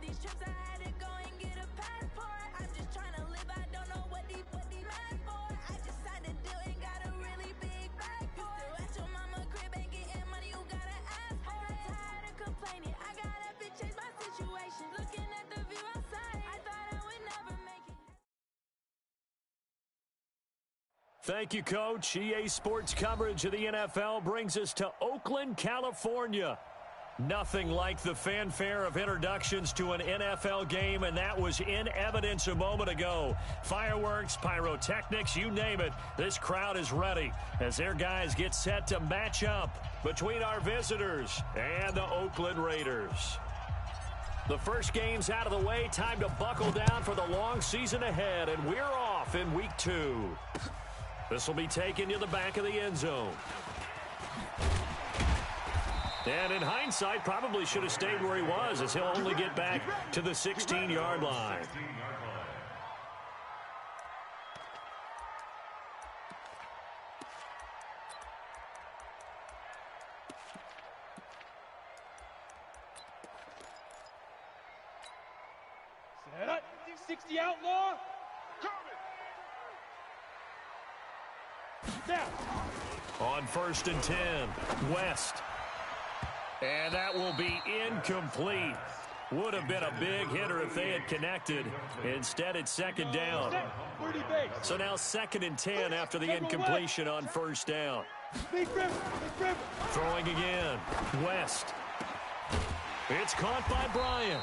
these trips, I had to go and get a passport. I'm just trying to live, I don't know what these mad for. I just signed a deal and got a really big bag for it. Still at your mama crib, ain't getting money, you gotta ask for it. I'm tired of complaining, I gotta change my situation. Looking at the view outside, I thought I would never make it. Thank you, Coach. EA Sports coverage of the NFL brings us to Oakland, California. Nothing like the fanfare of introductions to an NFL game, and that was in evidence a moment ago. Fireworks, pyrotechnics, you name it. This crowd is ready as their guys get set to match up between our visitors and the Oakland Raiders. The first game's out of the way. Time to buckle down for the long season ahead, and we're off in week 2. This will be taken to the back of the end zone. And in hindsight, probably should have stayed where he was, as he'll only get back to the 16-yard line. Set up, 60 outlaw. Down. On 1st and 10, West. And that will be incomplete. Would have been a big hitter if they had connected. Instead, it's 2nd down. So now 2nd and 10 after the incompletion on 1st down. Throwing again. West. It's caught by Bryant.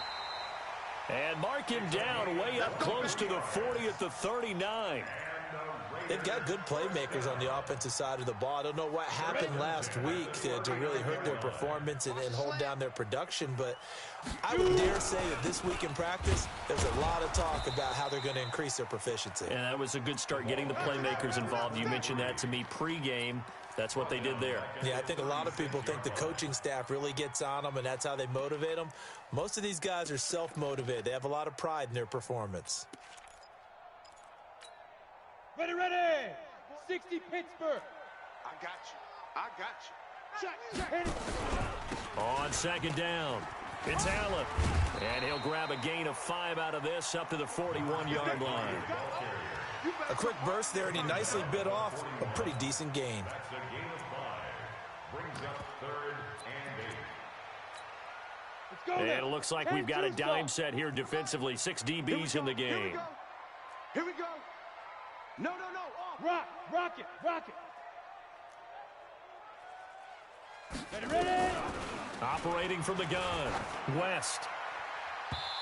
And mark him down way up close to the 40 at the 39. They've got good playmakers on the offensive side of the ball. I don't know what happened last week to really hurt their performance and hold down their production, but I would dare say that this week in practice, there's a lot of talk about how they're going to increase their proficiency. And that was a good start, getting the playmakers involved. You mentioned that to me pregame. That's what they did there. Yeah, I think a lot of people think the coaching staff really gets on them, and that's how they motivate them. Most of these guys are self-motivated. They have a lot of pride in their performance. Ready, ready! 60 Pittsburgh. I got you. Check. On 2nd down, it's Allen. And he'll grab a gain of 5 out of this up to the 41-yard line. A quick burst there, and he nicely bit off a pretty decent gain. And it looks like we've got a dime set here defensively. 6 DBs in the game. Here we go. No. Rock it. Ready. Operating from the gun, West.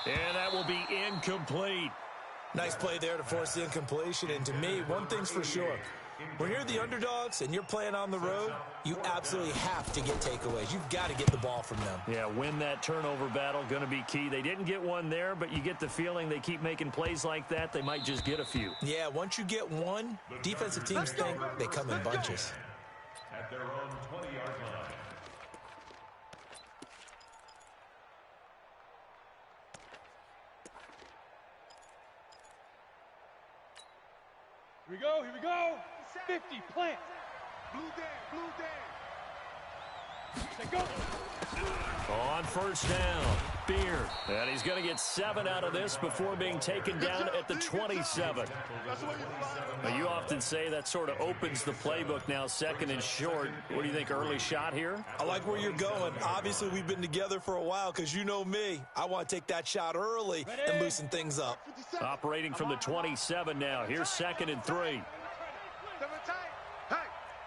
And that will be incomplete. Nice play there to force the incompletion. And to me, one thing's for sure. When you're the underdogs and you're playing on the road, you absolutely have to get takeaways. You've got to get the ball from them. Yeah, win that turnover battle, going to be key. They didn't get one there, but you get the feeling they keep making plays like that, they might just get a few. Yeah, once you get one, defensive teams think they come in bunches. At their own 20-yard line. Here we go. 50, plant. Blue Dan. Say go. On 1st down, Beard. And he's going to get 7 out of this before being taken down at the 27. Now, you often say that sort of opens the playbook now, 2nd and short. What do you think, early shot here? I like where you're going. Obviously, we've been together for a while because you know me. I want to take that shot early and loosen things up. Operating from the 27 now. Here's 2nd and 3.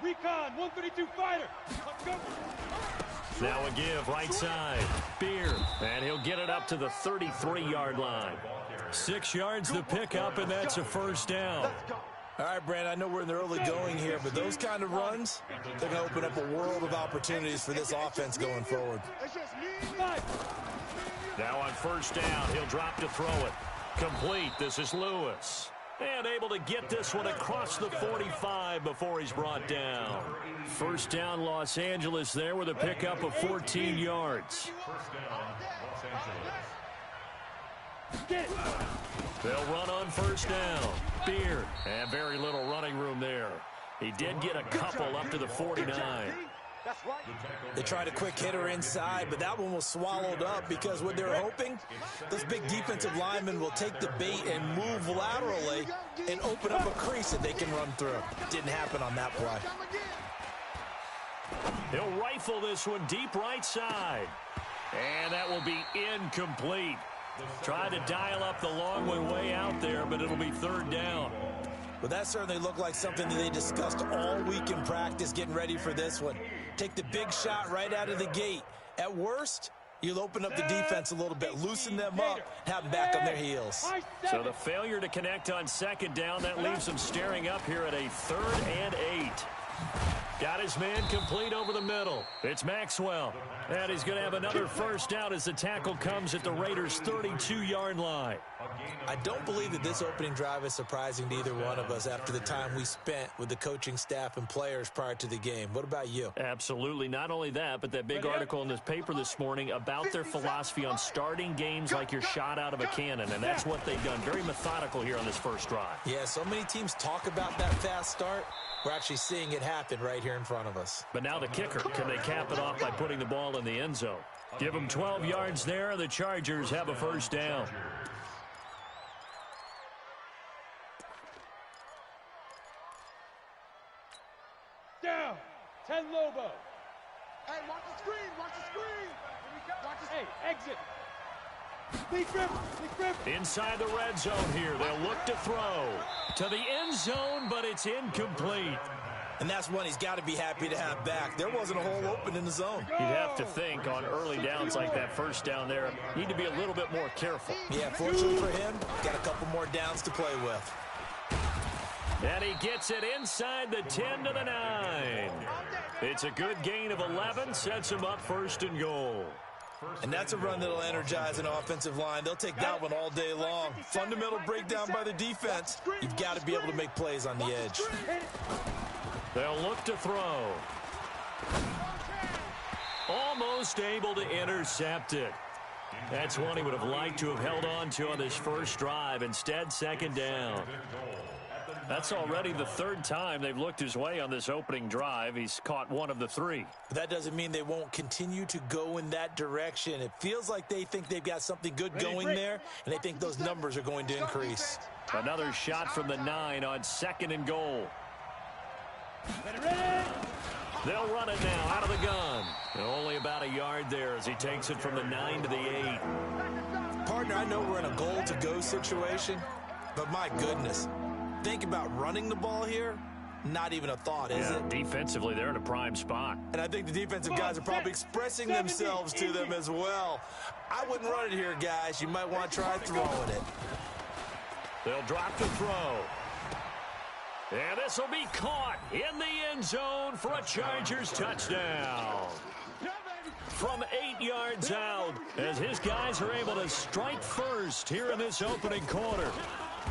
Recon, 132 fighter. Let's go. Now a give, right side. Beard. And he'll get it up to the 33-yard line. 6 yards to pick up, and that's a 1st down. All right, Brand, I know we're in the early going here, but those kind of runs, they're going to open up a world of opportunities for this offense going forward. Now on 1st down, he'll drop to throw it. Complete. This is Lewis. And able to get this one across the 45 before he's brought down. 1st down, Los Angeles there with a pickup of 14 yards. They'll run on 1st down. Beard. And very little running room there. He did get a couple up to the 49. That's right. They tried a quick hitter inside, but that one was swallowed up because what they're hoping, those big defensive linemen will take the bait and move laterally and open up a crease that they can run through. Didn't happen on that play. He'll rifle this one deep right side. And that will be incomplete. Try to dial up the long one way out there, but it'll be third down. Well, that certainly looked like something that they discussed all week in practice getting ready for this one. Take the big shot right out of the gate. At worst, you'll open up the defense a little bit, loosen them up, have them back on their heels. So the failure to connect on second down, that leaves them staring up here at a 3rd and 8. Got his man complete over the middle. It's Maxwell. And he's going to have another first down as the tackle comes at the Raiders' 32-yard line. I don't believe that this opening drive is surprising to either one of us after the time we spent with the coaching staff and players prior to the game. What about you? Absolutely. Not only that, but that big article in this paper this morning about their philosophy on starting games like you're shot out of a cannon, and that's what they've done. Very methodical here on this first drive. Yeah, so many teams talk about that fast start. We're actually seeing it happen right here in front of us. But now the kicker. Can they cap it off by putting the ball in the end zone? Give them 12 yards there. The Chargers have a first down. Down. 10 Lobo. Hey, watch the screen. Watch the screen. Watch the screen. Hey, exit. Lee Griffin. Inside the red zone here. They'll look to throw to the end zone, but it's incomplete. And that's one he's got to be happy to have back. There wasn't a hole open in the zone. You'd have to think on early downs like that first down there, need to be a little bit more careful. Yeah, fortunately for him, got a couple more downs to play with. And he gets it inside the 10 to the 9. It's a good gain of 11, sets him up 1st and goal. And that's a run that'll energize an offensive line. They'll take that one all day long. Fundamental breakdown by the defense. You've got to be able to make plays on the edge. They'll look to throw. Almost able to intercept it. That's one he would have liked to have held on to on this first drive. Instead, 2nd down. That's already the 3rd time they've looked his way on this opening drive. He's caught one of the 3. But that doesn't mean they won't continue to go in that direction. It feels like they think they've got something good going there, and they think those numbers are going to increase. Another shot from the 9 on 2nd and goal. They'll run it now out of the gun. And only about a yard there as he takes it from the 9 to the 8. Partner, I know we're in a goal-to-go situation, but my goodness. Think about running the ball here, not even a thought, is it? Defensively, they're in a prime spot. And I think the defensive guys are probably expressing themselves to them as well. I wouldn't run it here, guys. You might want to try throwing it. They'll drop the throw. And this will be caught in the end zone for a Chargers touchdown. From 8 yards out, as his guys are able to strike first here in this opening quarter.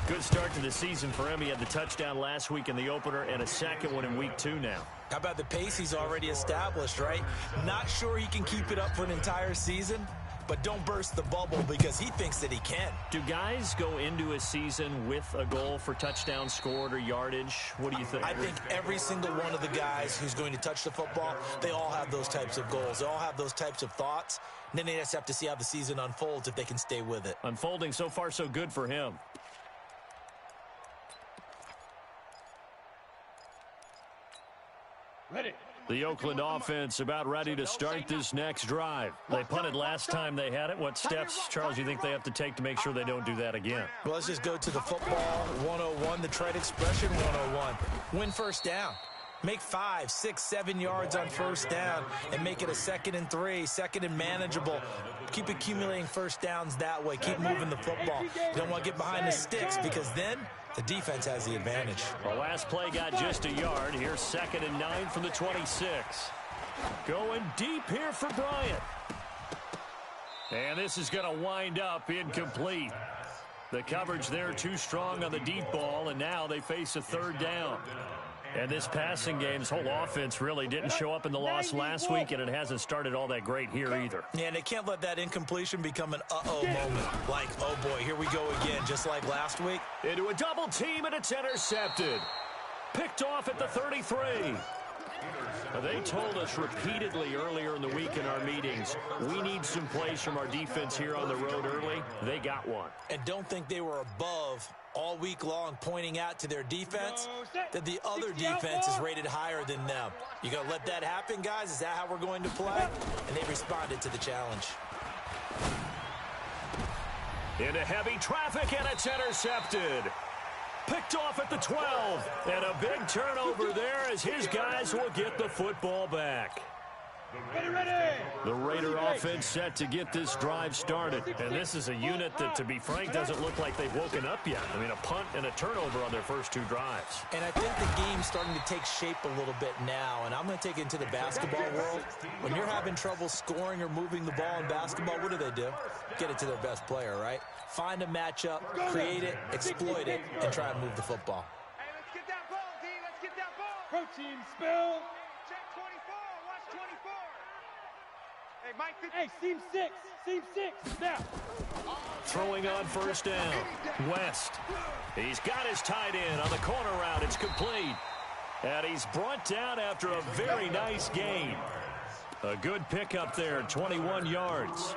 Good start to the season for him. He had the touchdown last week in the opener and a second one in week 2 now. How about the pace he's already established, right? Not sure he can keep it up for an entire season, but don't burst the bubble because he thinks that he can. Do guys go into a season with a goal for touchdown scored or yardage? What do you think? I think every single one of the guys who's going to touch the football, they all have those types of goals. They all have those types of thoughts. And then they just have to see how the season unfolds if they can stay with it. Unfolding so far so good for him. Ready. The Oakland offense about ready to start this next drive. They punted last time they had it. What steps, Charles, you think they have to take to make sure they don't do that again? Well, let's just go to the football 101, the trite expression 101. Win first down. Make 5, 6, 7 yards on first down and make it a 2nd and 3, 2nd and manageable. Keep accumulating first downs that way. Keep moving the football. You don't want to get behind the sticks because then the defense has the advantage. The last play got just a yard. Here's 2nd and 9 from the 26. Going deep here for Bryant. And this is going to wind up incomplete. The coverage there too strong on the deep ball, and now they face a 3rd down. And this passing game, this whole offense really didn't show up in the loss last week, and it hasn't started all that great here either. Yeah, and they can't let that incompletion become an uh-oh moment. Like, oh boy, here we go again, just like last week. Into a double team, and it's intercepted. Picked off at the 33. They told us repeatedly earlier in the week in our meetings, we need some plays from our defense here on the road early. They got one. And don't think they were above all week long pointing out to their defense that the other defense is rated higher than them. You going to let that happen, guys? Is that how we're going to play? And they responded to the challenge. Into heavy traffic, and it's intercepted. Picked off at the 12. And a big turnover there as his guys will get the football back. The Raider offense set to get this drive started. And this is a unit that, to be frank, doesn't look like they've woken up yet. I mean, a punt and a turnover on their first two drives. And I think the game's starting to take shape a little bit now. And I'm going to take it into the basketball world. When you're having trouble scoring or moving the ball in basketball, what do? Get it to their best player, right? Find a matchup, create it, exploit it, and try and move the football. Hey, let's get that ball, D. Let's get that ball. Protein spill. Check 24. Watch 24. Hey, Mike. Hey, seam 6. Seam 6. Now. Throwing on first down. West. He's got his tight end on the corner route. It's complete. And he's brought down after a very nice gain. A good pickup there, 21 yards.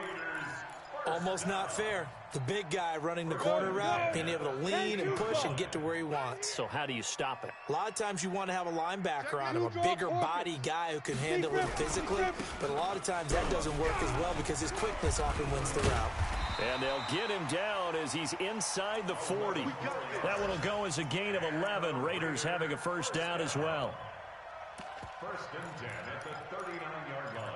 Almost not fair. The big guy running the corner route, being able to lean and push and get to where he wants. So how do you stop it? A lot of times you want to have a linebacker on him, a bigger body guy who can handle him physically. But a lot of times that doesn't work as well because his quickness often wins the route. And they'll get him down as he's inside the 40. That one will go as a gain of 11. Raiders having a first down as well. First and 10 at the 39-yard line.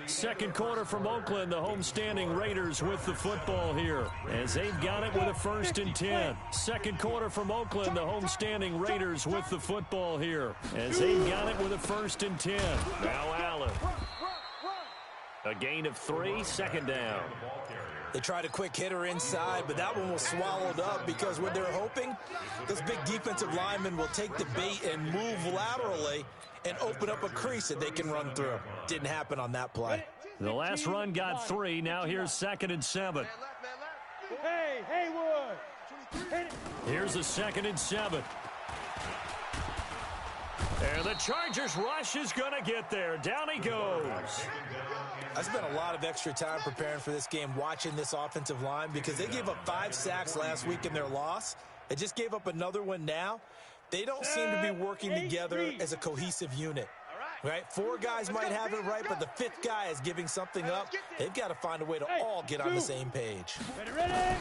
Second quarter from Oakland, the homestanding Raiders with the football here as they've got it with a first and 10. Second quarter from Oakland, the homestanding Raiders with the football here as they've got it with a first and 10. Now Allen. A gain of 3, second down. They tried a quick hitter inside, but that one was swallowed up because what they're hoping, this big defensive lineman will take the bait and move laterally and open up a crease that they can run through. Didn't happen on that play. The last run got 3. Now here's 2nd and 7. Hey, Haywood. Here's the 2nd and 7. And the Chargers rush is going to get there. Down he goes. I spent a lot of extra time preparing for this game, watching this offensive line, because they gave up 5 sacks last week in their loss. They just gave up another one now. They don't seem to be working together as a cohesive unit, right? 4 guys might have it right, but the 5th guy is giving something up. They've got to find a way to all get on the same page. Ready?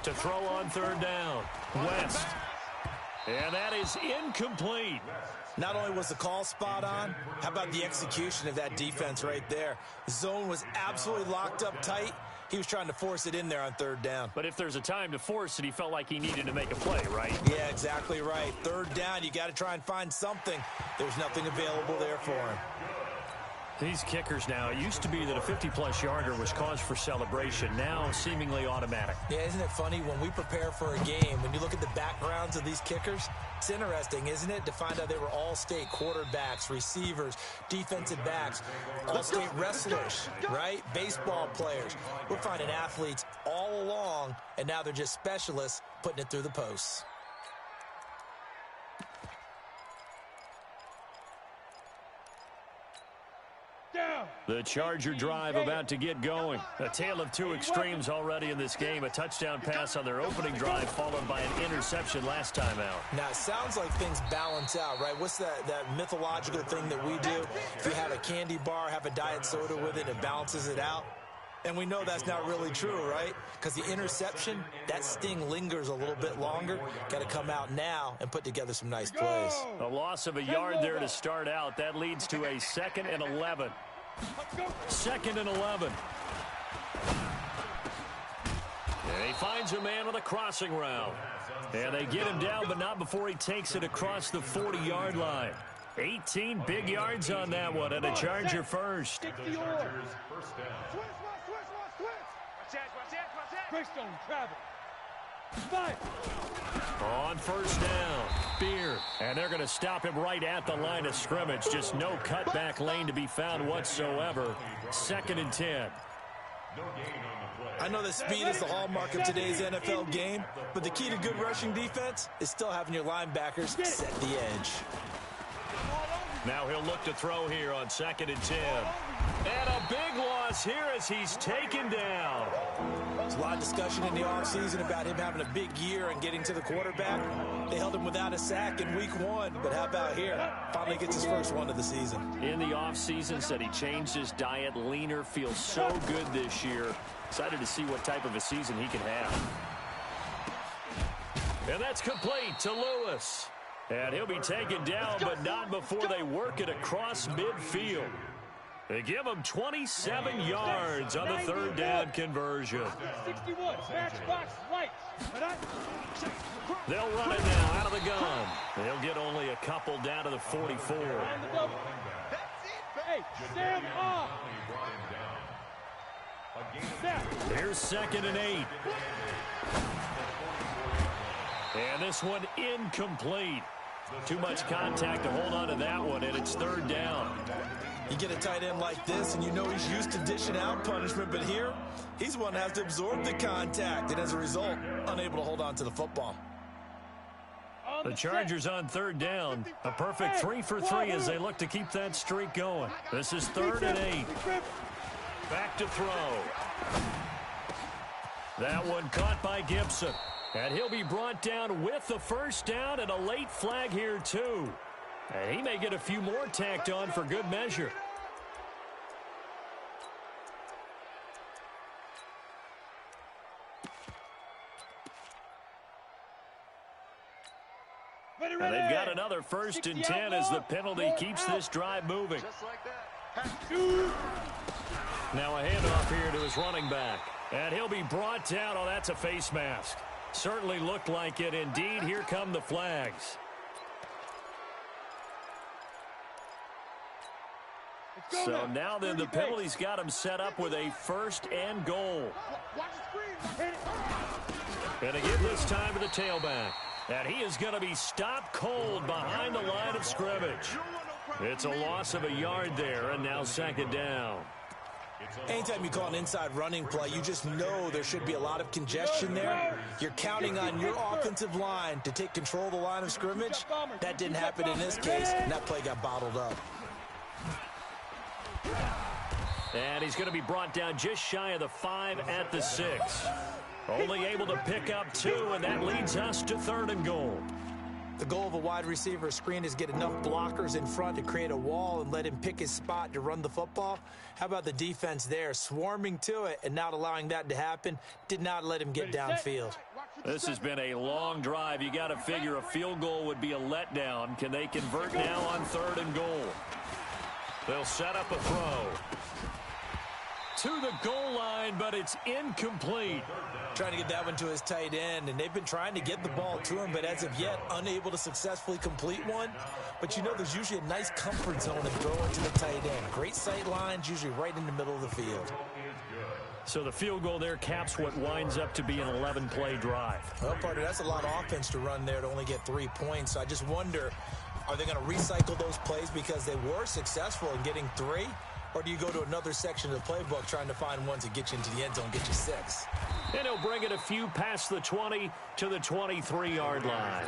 To throw on third down. West. And that is incomplete. Not only was the call spot on, how about the execution of that defense right there? The zone was absolutely locked up tight. He was trying to force it in there on third down. But if there's a time to force it, he felt like he needed to make a play, right? Yeah, exactly right. Third down, you got to try and find something. There's nothing available there for him. These kickers now, it used to be that a 50-plus yarder was cause for celebration. Now, seemingly automatic. Yeah, isn't it funny when we prepare for a game, when you look at the backgrounds of these kickers, it's interesting, isn't it, to find out they were all-state quarterbacks, receivers, defensive backs, all-state wrestlers, right? Baseball players. We're finding athletes all along, and now they're just specialists putting it through the posts. The Charger drive about to get going. A tale of 2 extremes already in this game. A touchdown pass on their opening drive followed by an interception last time out. Now, it sounds like things balance out, right? What's that mythological thing that we do? If you have a candy bar, have a diet soda with it, it balances it out. And we know that's not really true, right? Because the interception, that sting lingers a little bit longer. Got to come out now and put together some nice plays. A loss of a yard there to start out. That leads to a 2nd and 11. 2nd and 11. And he finds a man on a crossing route. And they get him down, but not before he takes it across the 40-yard line. 18 big yards on that one, and a Charger first. Greystone, travel. 5. On first down, Beard. And they're going to stop him right at the line of scrimmage. Just no cutback lane to be found whatsoever. 2nd and 10. I know that speed is the hallmark of today's NFL game, but the key to good rushing defense is still having your linebackers set the edge. Now he'll look to throw here on 2nd and 10. And a big loss here as he's taken down. There's a lot of discussion in the offseason about him having a big year and getting to the quarterback. They held him without a sack in week 1, but how about here? Finally gets his first one of the season. In the offseason, said he changed his diet, leaner, feels so good this year. Excited to see what type of a season he can have. And that's complete to Lewis. And he'll be taken down, but not before they work it across midfield. They give him 27 yards on the 3rd down conversion. 61, matchbox lights. They'll run it now out of the gun. They'll get only a couple down to the 44. Hey, stand off. Here's 2nd and 8. And this one incomplete. Too much contact to hold on to that one, and it's 3rd down. You get a tight end like this, and you know he's used to dishing out punishment, but here, he's the one that has to absorb the contact, and as a result, unable to hold on to the football. The Chargers on 3rd down. A perfect 3 for 3 as they look to keep that streak going. This is 3rd and 8. Back to throw. That one caught by Gibson. And he'll be brought down with the 1st down and a late flag here, too. And he may get a few more tacked on for good measure. And they've got another 1st and 10 as the penalty keeps this drive moving. Now a handoff here to his running back. And he'll be brought down. Oh, that's a face mask. Certainly looked like it. Indeed, here come the flags. So now then the penalty's got him set up with a 1st and goal. And again this time to the tailback. And he is going to be stopped cold behind the line of scrimmage. It's a loss of a yard there, and now 2nd down. Anytime you call an inside running play, you just know there should be a lot of congestion there. You're counting on your offensive line to take control of the line of scrimmage. That didn't happen in this case, and that play got bottled up. And he's going to be brought down just shy of the 5 at the 6. Only able to pick up 2, and that leads us to 3rd and goal. The goal of a wide receiver screen is get enough blockers in front to create a wall and let him pick his spot to run the football. How about the defense there, swarming to it and not allowing that to happen? Did not let him get downfield. This has been a long drive. You got to figure a field goal would be a letdown. Can they convert now on 3rd and goal? They'll set up a throw to the goal line, but it's incomplete. Trying to get that one to his tight end, and they've been trying to get the ball to him, but as of yet, unable to successfully complete one. But you know there's usually a nice comfort zone in throwing to the tight end. Great sight lines, usually right in the middle of the field. So the field goal there caps what winds up to be an 11-play drive. Well, partner, that's a lot of offense to run there to only get 3 points. So I just wonder, are they going to recycle those plays because they were successful in getting 3? Or do you go to another section of the playbook trying to find ones that get you into the end zone, get you 6? And he'll bring it a few past the 20 to the 23-yard line.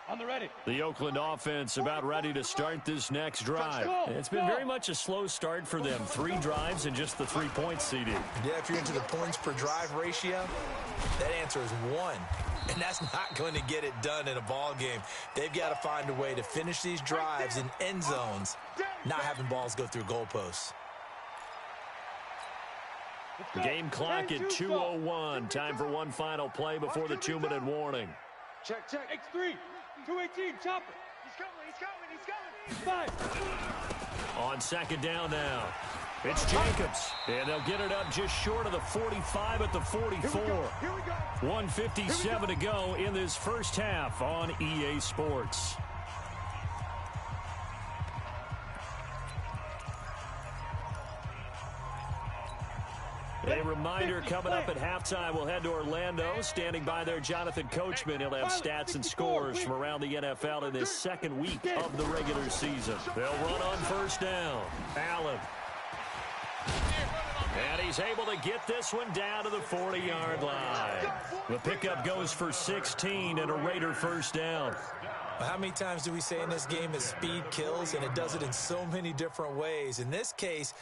On the ready. The Oakland offense about ready to start this next drive. It's been very much a slow start for them. 3 drives and just the 3 points, CD. Yeah, if you're into the points per drive ratio, that answer is 1. And that's not going to get it done in a ball game. They've got to find a way to finish these drives in end zones, not having balls go through goalposts. Game clock at 2:01. Time for one final play before the 2-minute warning. Check. X3. 218, chopper. He's coming. 5. On 2nd down now. It's Jacobs. And they'll get it up just short of the 45 at the 44. 1:57 to go in this first half on EA Sports. A reminder coming up at halftime, we'll head to Orlando. Standing by there, Jonathan Coachman. He'll have stats and scores from around the NFL in this second week of the regular season. They'll run on first down. Allen. And he's able to get this one down to the 40-yard line. The pickup goes for 16 and a Raider first down. How many times do we say in this game that speed kills, and it does it in so many different ways? In this case,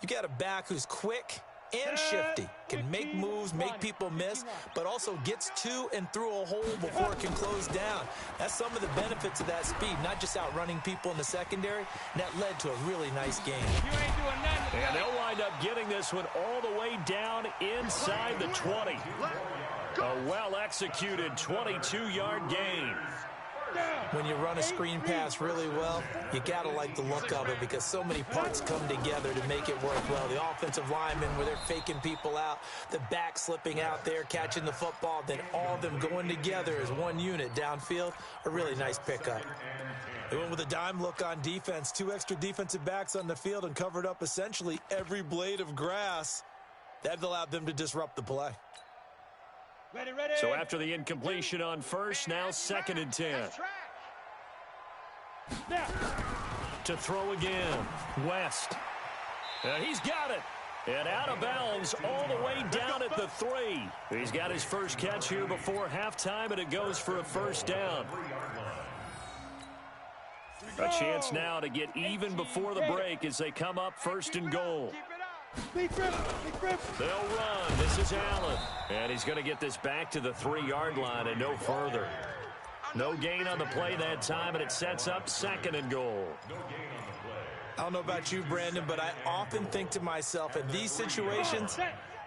you got a back who's quick and shifty, can make moves, make people miss, but also gets to and through a hole before it can close down. That's some of the benefits of that speed, not just outrunning people in the secondary. And that led to a really nice game. And they'll wind up getting this one all the way down inside the 20. A well-executed 22-yard gain. When you run a screen pass really well, you got to like the look of it because so many parts come together to make it work well. The offensive linemen, where they're faking people out, the back slipping out there, catching the football, then all of them going together as one unit downfield. A really nice pickup. They went with a dime look on defense. 2 extra defensive backs on the field and covered up essentially every blade of grass. That allowed them to disrupt the play. Ready. So after the incompletion on first, now 2nd and 10. To throw again, West. And he's got it. And out of bounds all the way down at the 3. He's got his first catch here before halftime, and it goes for a first down. A chance now to get even before the break as they come up 1st and goal. They'll run. This is Allen. And he's going to get this back to the 3-yard line and no further. No gain on the play that time, and it sets up 2nd and goal. I don't know about you, Brandon, but I often think to myself, in these situations,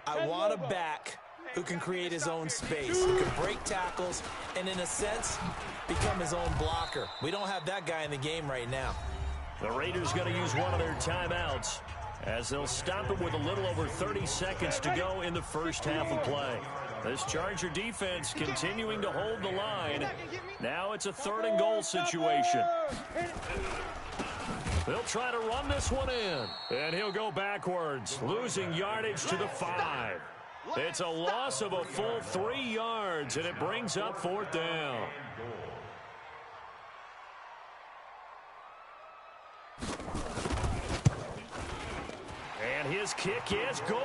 I want a back who can create his own space, who can break tackles, and in a sense, become his own blocker. We don't have that guy in the game right now. The Raiders going to use one of their timeouts, as they'll stop it with a little over 30 seconds to go in the first half of play. This Charger defense continuing to hold the line. Now it's a 3rd and goal situation. They'll try to run this one in. And he'll go backwards, losing yardage to the 5. It's a loss of a full 3 yards, and it brings up 4th down. And his kick is good.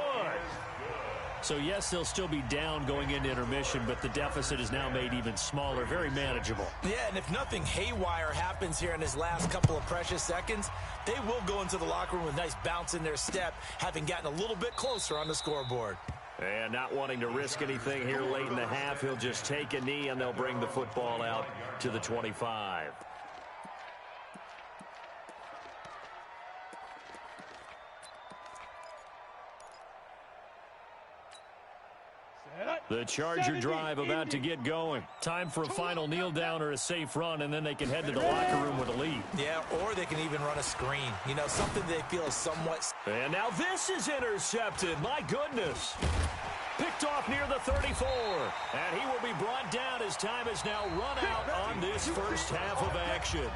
So, yes, they'll still be down going into intermission, but the deficit is now made even smaller, very manageable. Yeah, and if nothing haywire happens here in his last couple of precious seconds, they will go into the locker room with a nice bounce in their step, having gotten a little bit closer on the scoreboard. And not wanting to risk anything here late in the half, he'll just take a knee, and they'll bring the football out to the 25. The Charger drive about to get going. Time for a final kneel down or a safe run, and then they can head to the locker room with a lead. Yeah, or they can even run a screen. You know, something they feel is somewhat... And now this is intercepted. My goodness. Picked off near the 34. And he will be brought down as time is now run out on this first half of action.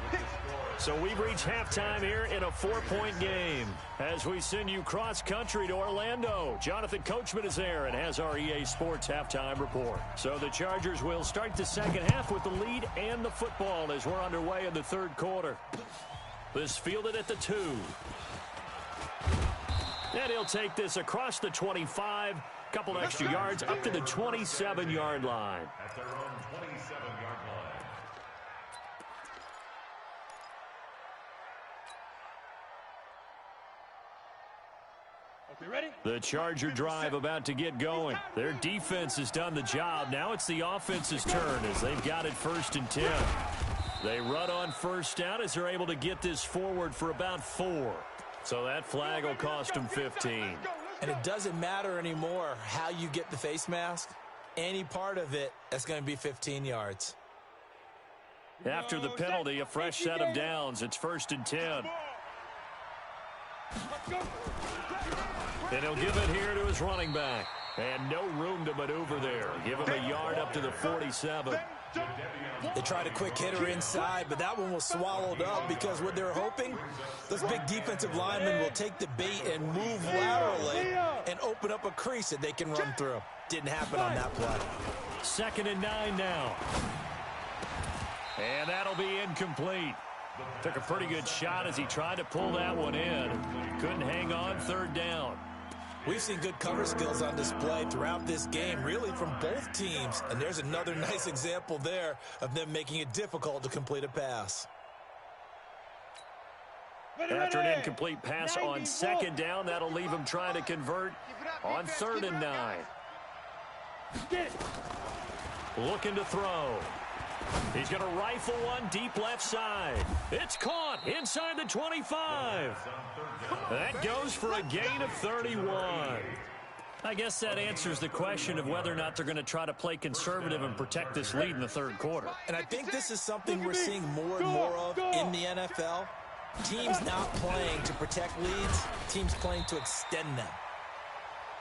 So we've reached halftime here in a 4-point game. As we send you cross-country to Orlando, Jonathan Coachman is there and has our EA Sports halftime report. So the Chargers will start the second half with the lead and the football as we're underway in the 3rd quarter. This fielded at the 2. And he'll take this across the 25, couple extra yards up to the 27-yard line. At their own 27-yard line. Ready? The Charger drive about to get going. Their defense has done the job. Now it's the offense's turn as they've got it 1st and 10. They run on first down as they're able to get this forward for about 4. So that flag will cost them 15. And it doesn't matter anymore how you get the face mask. Any part of it, that's going to be 15 yards. After the penalty, a fresh set of downs. It's 1st and 10. And he'll give it here to his running back. And no room to maneuver there. Give him a yard up to the 47. They tried a quick hitter inside, but that one was swallowed up because what they're hoping, those big defensive linemen will take the bait and move laterally and open up a crease that they can run through. Didn't happen on that play. 2nd and 9 now. And that'll be incomplete. Took a pretty good shot as he tried to pull that one in. Couldn't hang on 3rd down. We've seen good cover skills on display throughout this game, really from both teams. And there's another nice example there of them making it difficult to complete a pass. After an incomplete pass on 2nd down, that'll leave him trying to convert on 3rd and 9. Looking to throw. He's going to rifle one deep left side. It's caught inside the 25. That goes for a gain of 31. I guess that answers the question of whether or not they're going to try to play conservative and protect this lead in the 3rd quarter. And I think this is something we're seeing more and more of in the NFL. Teams not playing to protect leads, teams playing to extend them.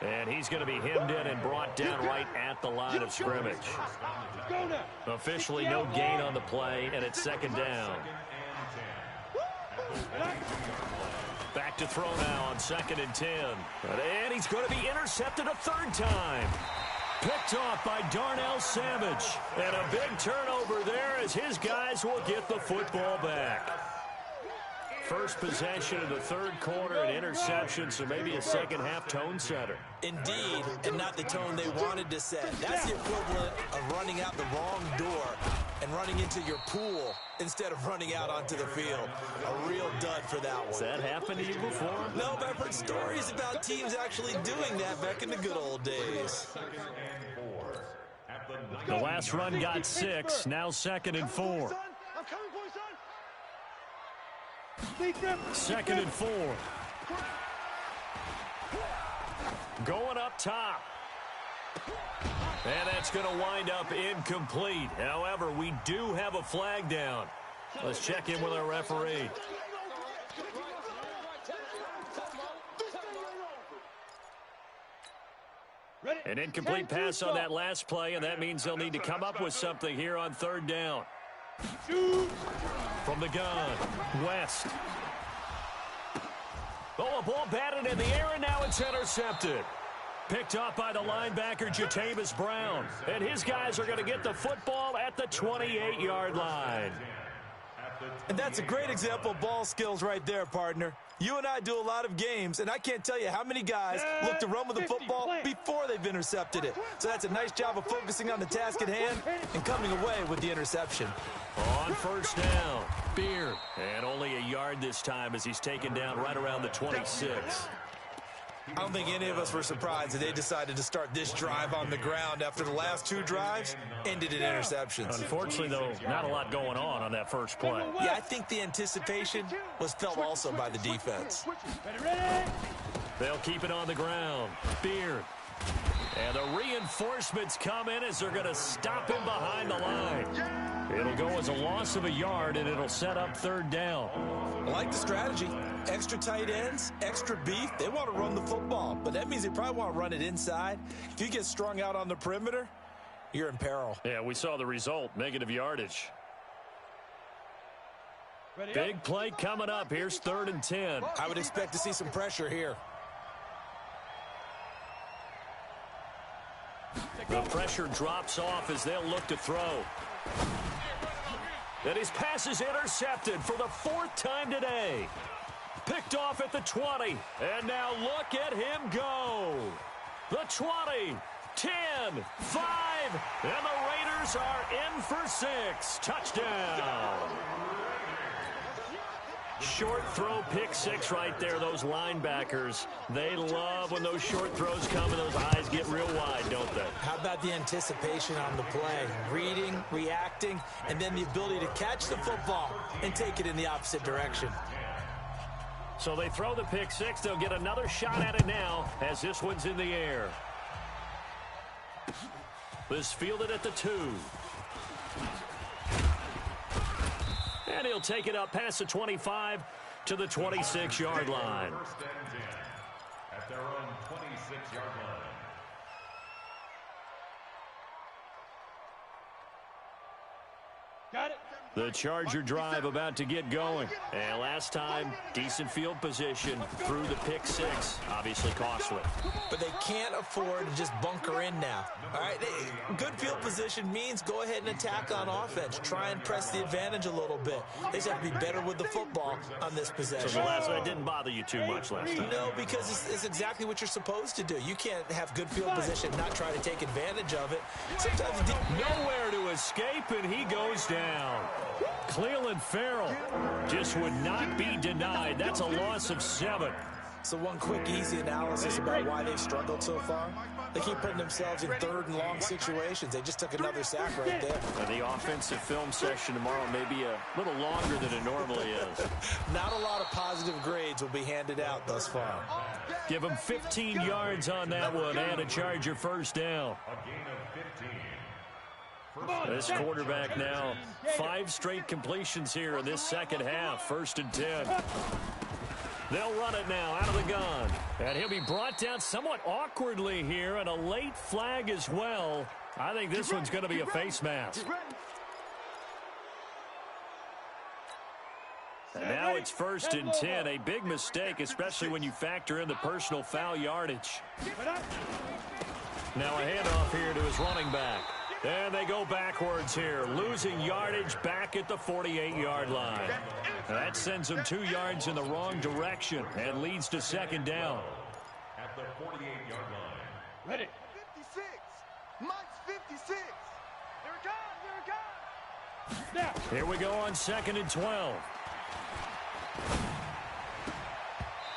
And he's going to be hemmed in and brought down right at the line of scrimmage. Officially no gain on the play, and it's 2nd down. Back to throw now on 2nd and 10. And he's going to be intercepted a 3rd time. Picked off by Darnell Savage. And a big turnover there as his guys will get the football back. First possession of the 3rd quarter, an interception, so maybe a second-half tone setter. Indeed, and not the tone they wanted to set. That's the equivalent of running out the wrong door and running into your pool instead of running out onto the field. A real dud for that one. Has that happened to you before? No, but I've heard stories about teams actually doing that back in the good old days. The last run got 6, now 2nd and 4. 2nd and 4. Going up top. And that's going to wind up incomplete. However, we do have a flag down. Let's check in with our referee. An incomplete pass on that last play, and that means they'll need to come up with something here on 3rd down. From the gun, West. Oh, a ball batted in the air, and now it's intercepted. Picked off by the linebacker, Jatavis Brown. And his guys are going to get the football at the 28-yard line. And that's a great example of ball skills right there, partner. You and I do a lot of games, and I can't tell you how many guys look to run with the football before they've intercepted it. So that's a nice job of focusing on the task at hand and coming away with the interception. On 1st down, Beard. And only a yard this time as he's taken down right around the 26. I don't think any of us were surprised that they decided to start this drive on the ground after the last 2 drives ended in interceptions. Unfortunately, though, not a lot going on that first play. Yeah, I think the anticipation was felt also by the defense. They'll keep it on the ground. Beard. And the reinforcements come in as they're going to stop him behind the line. It'll go as a loss of a yard, and it'll set up 3rd down. I like the strategy. Extra tight ends, extra beef. They want to run the football, but that means they probably want to run it inside. If you get strung out on the perimeter, you're in peril. Yeah, we saw the result, negative yardage. Big play coming up. Here's 3rd and 10. I would expect to see some pressure here. The pressure drops off as they'll look to throw. And his pass is intercepted for the 4th time today. Picked off at the 20. And now look at him go. The 20, 10, 5. And the Raiders are in for 6. Touchdown. Short throw, pick 6 right there. Those linebackers, they love when those short throws come and those eyes get real wide, don't they? How about the anticipation on the play? Reading, reacting, and then the ability to catch the football and take it in the opposite direction. So they throw the pick 6. They'll get another shot at it now as this one's in the air. This fielded at the 2. And he'll take it up past the 25 to the 26-yard line. First and 10 at their own 26-yard line. The Charger drive about to get going. And last time, decent field position through the pick six. Obviously costly. But they can't afford to just bunker in now. All right, good field position means go ahead and attack on offense. Try and press the advantage a little bit. They just have to be better with the football on this possession. So the last one didn't bother you too much last time? No, because it's exactly what you're supposed to do. You can't have good field position, not try to take advantage of it. Sometimes nowhere to escape, and he goes down. Cleveland Farrell just would not be denied. That's a loss of 7. So one quick, easy analysis about why they've struggled so far. They keep putting themselves in third and long situations. They just took another sack right there. The offensive film session tomorrow may be a little longer than it normally is. Not a lot of positive grades will be handed out thus far. Give them 15 yards on that one and a Charger first down. This quarterback now 5 straight completions here in this second half. 1st and 10. They'll run it now out of the gun. And he'll be brought down somewhat awkwardly here, and a late flag as well. I think this one's going to be a face mask. And now it's 1st and 10. A big mistake, especially when you factor in the personal foul yardage. Now a handoff here to his running back. And they go backwards here, losing yardage back at the 48-yard line. That sends them 2 yards in the wrong direction and leads to 2nd down. At the 48-yard line. Ready. 56. Mike's 56. Here it comes. Here it comes. Now. Here we go on 2nd and 12.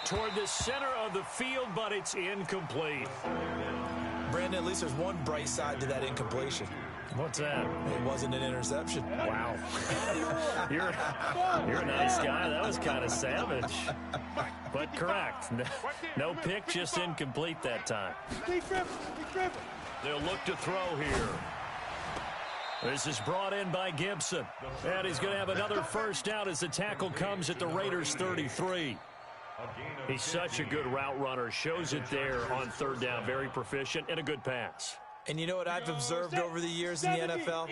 Toward the center of the field, but it's incomplete. Brandon, at least there's one bright side to that incompletion. What's that? It wasn't an interception. Wow. You're a nice guy. That was kind of savage. But correct. No pick, just incomplete that time. Keep dribbling. They'll look to throw here. This is brought in by Gibson. And he's going to have another first down as the tackle comes at the Raiders' 33. He's such a good route runner. Shows it there on 3rd down. Very proficient and a good pass. And you know what I've observed over the years in the NFL?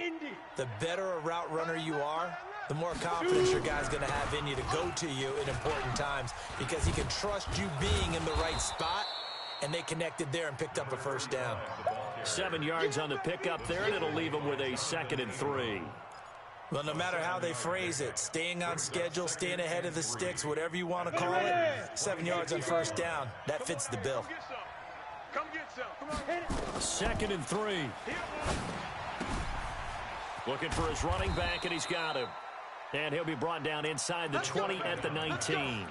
The better a route runner you are, the more confidence your guy's going to have in you to go to you in important times because he can trust you being in the right spot, and they connected there and picked up a first down. 7 yards on the pickup there, and it'll leave them with a 2nd and 3. Well, no matter how they phrase it, staying on schedule, staying ahead of the sticks, whatever you want to call it, 7 yards on first down, that fits the bill. Come get some. Come on, hit it. 2nd and 3. Looking for his running back, and he's got him. And he'll be brought down inside the 20 at the 19.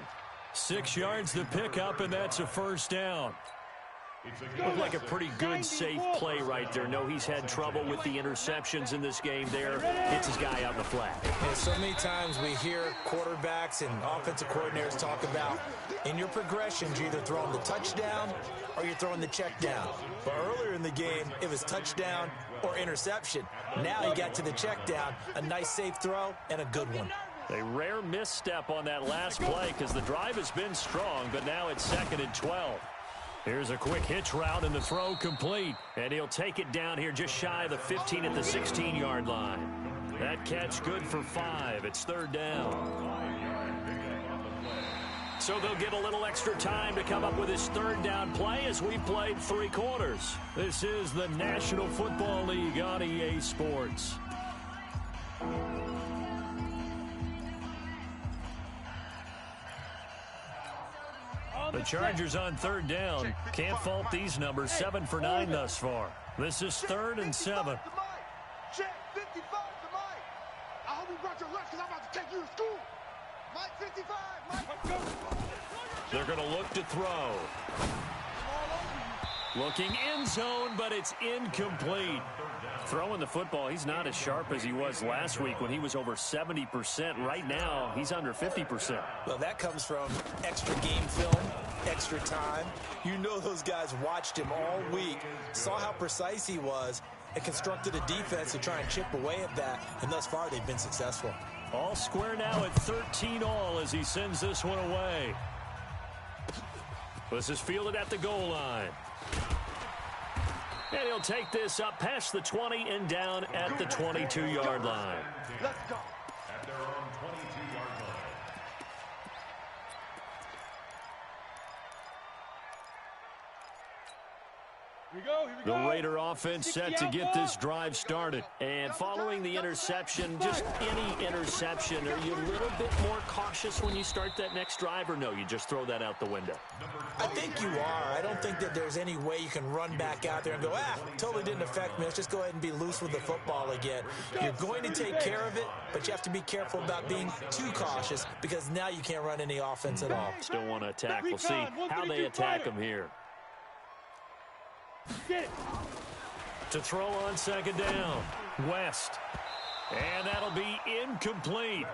6 yards to pick up, and that's a first down. Looked like a pretty good, safe play right there. No, he's had trouble with the interceptions in this game there. Hits his guy out in the flat. And so many times we hear quarterbacks and offensive coordinators talk about in your progressions, you're either throwing the touchdown or you're throwing the check down. But earlier in the game, it was touchdown or interception. Now he got to the check down, a nice safe throw and a good one. A rare misstep on that last play because the drive has been strong, but now it's 2nd and 12. Here's a quick hitch route and the throw complete. And he'll take it down here just shy of the 15 at the 16-yard line. That catch good for 5. It's 3rd down. So they'll get a little extra time to come up with his 3rd down play as we played 3 quarters. This is the National Football League on EA Sports. The Chargers on 3rd down. Can't fault these numbers. 7 for 9 thus far. This is 3rd and 7. Check 55 to Mike. I hope you brought your lunch because I'm about to take you to school. Mike 55. Mike. They're going to look to throw. Looking end zone, but it's incomplete. Throwing the football, he's not as sharp as he was last week when he was over 70%. Right now, he's under 50%. Well, that comes from extra game film, extra time. You know those guys watched him all week, saw how precise he was, and constructed a defense to try and chip away at that. And thus far, they've been successful. All square now at 13 all as he sends this one away. This is fielded at the goal line. And he'll take this up past the 20 and down at the 22-yard line. Let's go. The Raider offense set to get this drive started. And following the interception, just any interception, are you a little bit more cautious when you start that next drive, or no, you just throw that out the window? I think you are. I don't think that there's any way you can run back out there and go, totally didn't affect me. Let's just go ahead and be loose with the football again. You're going to take care of it, but you have to be careful about being too cautious because now you can't run any offense at all. Still want to attack. We'll see how they attack him here. To throw on second down, West. And that'll be incomplete.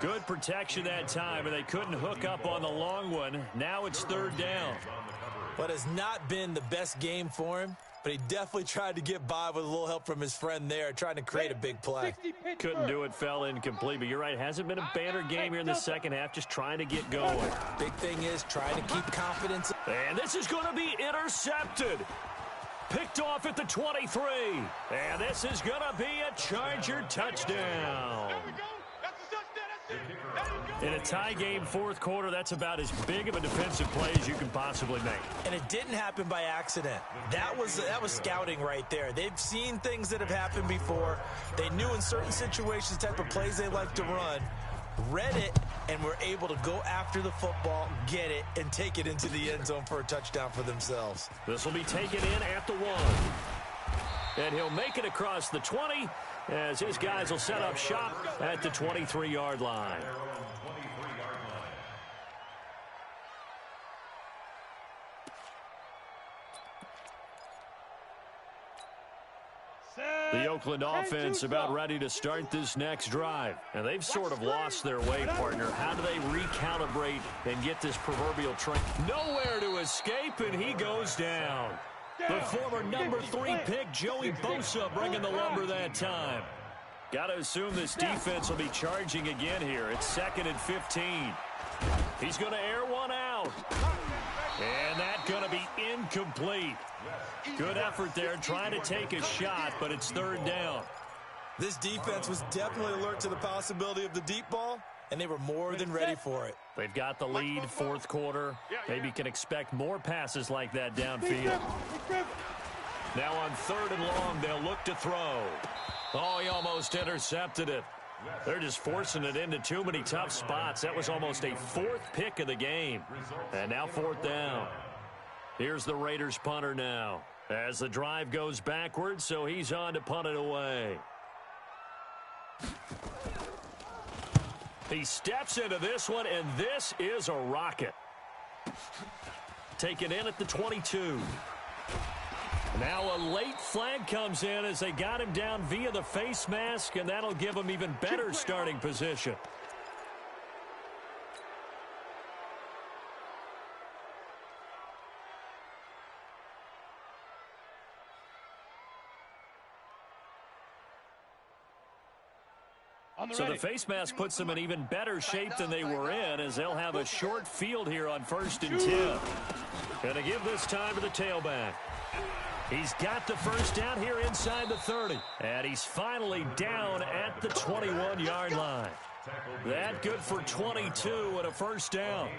Good protection that time, and they couldn't hook up on the long one. Now it's third down. What has not been the best game for him, but he definitely tried to get by with a little help from his friend there, trying to create a big play. Couldn't do it, fell incomplete, but you're right, hasn't been a banner game here in the second half, just trying to get going. Big thing is trying to keep confidence. And this is going to be intercepted. Picked off at the 23. And this is going to be a Charger touchdown. In a tie game, fourth quarter, that's about as big of a defensive play as you can possibly make. And it didn't happen by accident. That was scouting right there. They've seen things that have happened before. They knew in certain situations the type of plays they like to run, read it, and were able to go after the football, get it, and take it into the end zone for a touchdown for themselves. This will be taken in at the 1. And he'll make it across the 20 as his guys will set up shop at the 23-yard line. The Oakland offense about ready to start this next drive. And they've sort of lost their way, partner. How do they recalibrate and get this proverbial train? Nowhere to escape, and he goes down. The former number 3 pick, Joey Bosa, bringing the lumber that time. Got to assume this defense will be charging again here. It's 2nd and 15. He's going to air one out. And that's going to be incomplete. Good effort there, trying to take a shot, but it's third down. This defense was definitely alert to the possibility of the deep ball, and they were more than ready for it. They've got the lead, fourth quarter. Maybe can expect more passes like that downfield. Now on 3rd and long, they'll look to throw. Oh, he almost intercepted it. They're just forcing it into too many tough spots. That was almost a 4th pick of the game. And now 4th down. Here's the Raiders punter now as the drive goes backwards, so he's on to punt it away. He steps into this one, and this is a rocket. Taken in at the 22. Now a late flag comes in as they got him down via the face mask, and that'll give him even better starting position. So the face mask puts them in even better shape than they were in, as they'll have a short field here on 1st and 10. Gonna give this time to the tailback. He's got the first down here inside the 30. And he's finally down at the 21-yard line. That good for 22 and a first down.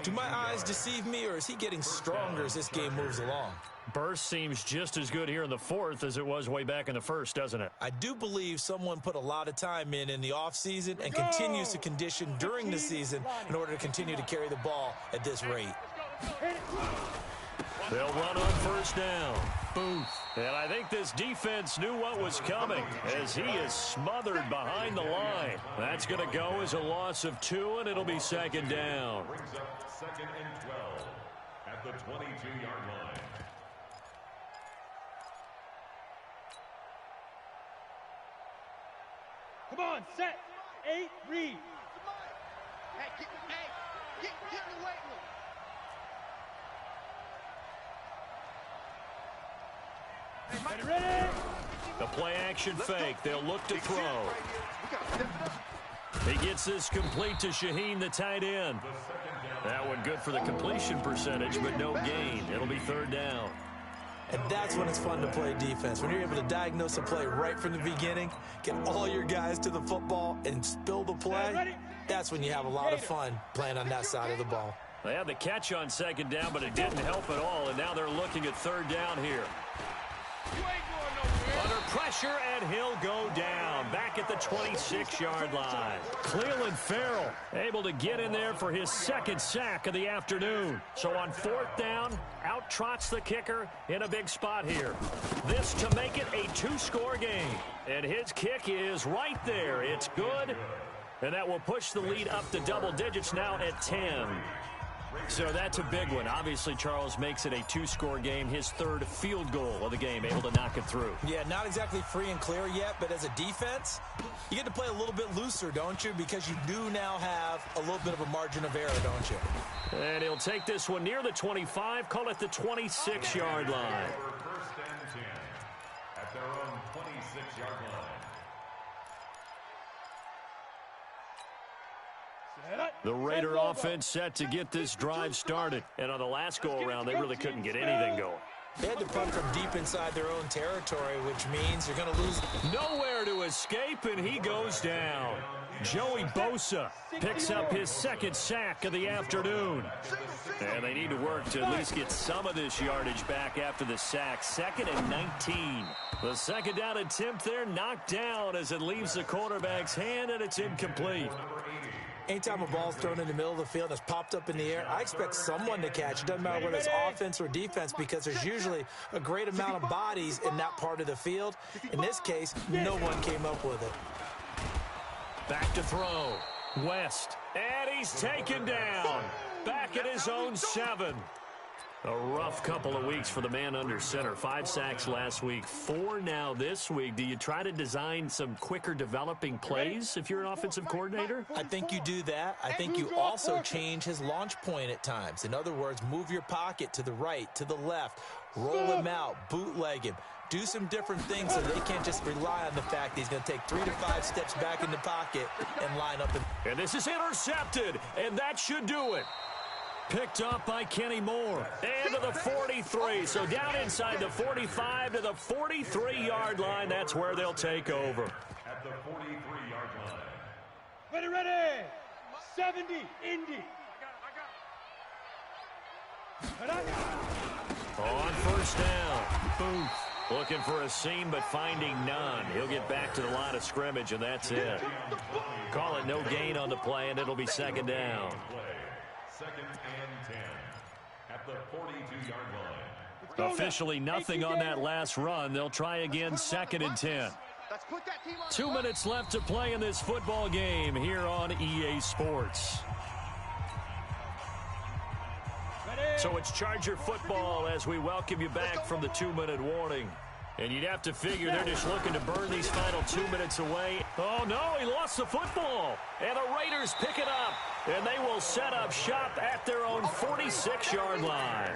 Do my eyes deceive me, or is he getting stronger as this game moves along? Burst seems just as good here in the 4th as it was way back in the 1st, doesn't it? I do believe someone put a lot of time in the offseason and continues to condition during the season in order to continue to carry the ball at this rate. They'll run on first down. Booth. And I think this defense knew what was coming as he is smothered behind the line. That's going to go as a loss of 2, and it'll be 2nd down. Brings up 2nd and 12 at the 22-yard line. Come on, set, 8, read. Hey, get in the weight room. Ready? The play action fake. They'll look to throw. He gets this complete to Shaheen, the tight end. That one good for the completion percentage, but no gain. It'll be 3rd down. And that's when it's fun to play defense. When you're able to diagnose a play right from the beginning, get all your guys to the football, and spill the play, that's when you have a lot of fun playing on that side of the ball. They had the catch on second down, but it didn't help at all, and now they're looking at third down here. Under pressure, and he'll go down. Back at the 26-yard line. Cleveland Farrell able to get in there for his second sack of the afternoon. So on fourth down, out trots the kicker in a big spot here. This to make it a two-score game. And his kick is right there. It's good. And that will push the lead up to double digits now at 10. So that's a big one. Obviously, Charles makes it a two-score game. His third field goal of the game, able to knock it through. Yeah, not exactly free and clear yet, but as a defense, you get to play a little bit looser, don't you? Because you do now have a little bit of a margin of error, don't you? And he'll take this one near the 25, call it the 26-yard line. First and 10 at their own 26-yard line. The Raider offense set to get this drive started. And on the last go-around, they really couldn't get anything going. They had to punt from deep inside their own territory, which means you're going to lose. Nowhere to escape, and he goes down. Joey Bosa picks up his second sack of the afternoon. And they need to work to at least get some of this yardage back after the sack. 2nd and 19. The second down attempt there knocked down as it leaves the quarterback's hand, and it's incomplete. Anytime a ball's thrown in the middle of the field and it's popped up in the air, I expect someone to catch. It doesn't matter whether it's offense or defense, because there's usually a great amount of bodies in that part of the field. In this case, no one came up with it. Back to throw. West. And he's taken down. Back at his own 7. A rough couple of weeks for the man under center. 5 sacks last week, 4 now this week. Do you try to design some quicker developing plays if you're an offensive coordinator? I think you do that. I think you also change his launch point at times. In other words, move your pocket to the right, to the left, roll him out, bootleg him. Do some different things so they can't just rely on the fact that he's going to take 3 to 5 steps back in the pocket and line up. And this is intercepted, and that should do it. Picked up by Kenny Moore. And to the 43. So down inside the 45 to the 43-yard line. That's where they'll take over. At the 43-yard line. Ready. 70, Indy. On first down, Booth looking for a seam but finding none. He'll get back to the line of scrimmage, and that's it. Call it no gain on the play, and it'll be second down. 2nd and 10 at the 42-yard line. Officially nothing on that last run. They'll try again, 2nd and 10. 2 minutes left to play in this football game here on EA Sports. So it's Charger football as we welcome you back from the 2-minute warning. And you'd have to figure they're just looking to burn these final 2 minutes away. Oh, no, he lost the football. And the Raiders pick it up. And they will set up shop at their own 46-yard line.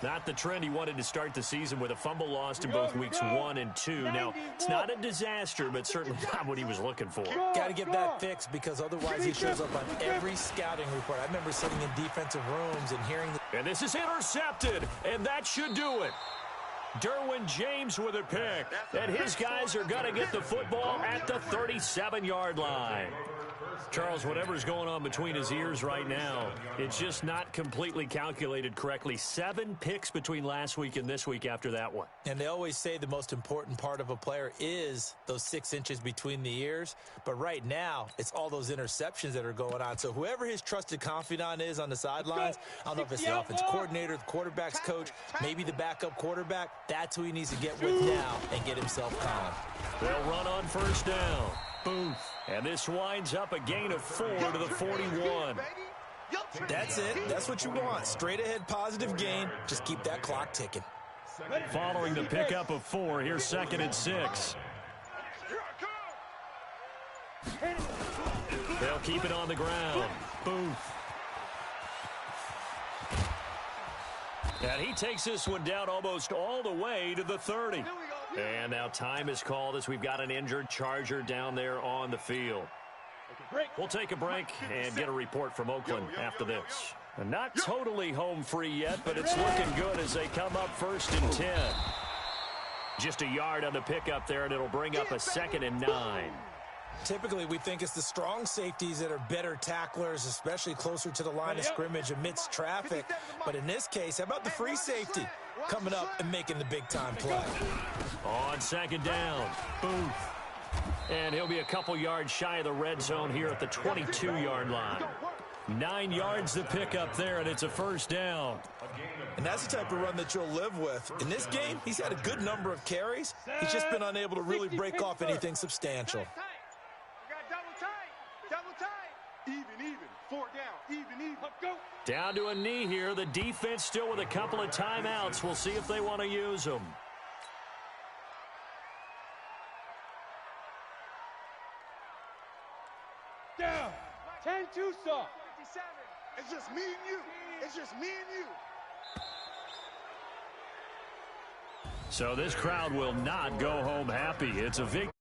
Not the trend he wanted to start the season with a fumble lost in both weeks 1 and 2. Now, it's not a disaster, but certainly not what he was looking for. Got to get that fixed, because otherwise he shows up on every scouting report. I remember sitting in defensive rooms and hearing the... And this is intercepted, and that should do it. Derwin James with a pick, and his guys are going to get the football at the 37-yard line. Charles, whatever's going on between his ears right now, it's just not completely calculated correctly. 7 picks between last week and this week after that one. And they always say the most important part of a player is those 6 inches between the ears. But right now, it's all those interceptions that are going on. So whoever his trusted confidant is on the sidelines, I don't know if it's the offense coordinator, the quarterback's coach, maybe the backup quarterback, that's who he needs to get with now and get himself calm. They'll run on first down. Booth. And this winds up a gain of 4 to the 41. That's it. That's what you want. Straight ahead positive gain. Just keep that clock ticking. Following the pickup of 4, here's 2nd and 6. They'll keep it on the ground. Booth. And he takes this one down almost all the way to the 30. And now time is called as we've got an injured Charger down there on the field. We'll take a break and get a report from Oakland after this. And not totally home free yet, but it's looking good as they come up 1st and 10. Just a yard on the pickup there, and it'll bring up a 2nd and 9. Typically, we think it's the strong safeties that are better tacklers, especially closer to the line of scrimmage amidst traffic. But in this case, how about the free safety coming up and making the big-time play? On second down, Booth. And he'll be a couple yards shy of the red zone here at the 22-yard line. 9 yards to pick up there, and it's a first down. And that's the type of run that you'll live with. In this game, he's had a good number of carries. He's just been unable to really break off anything substantial. Even, 4 down, even. Go. Down to a knee here. The defense still with a couple of timeouts. We'll see if they want to use them. Down. 10 Tucson. 57. It's just me and you. It's just me and you. So this crowd will not go home happy. It's a victory.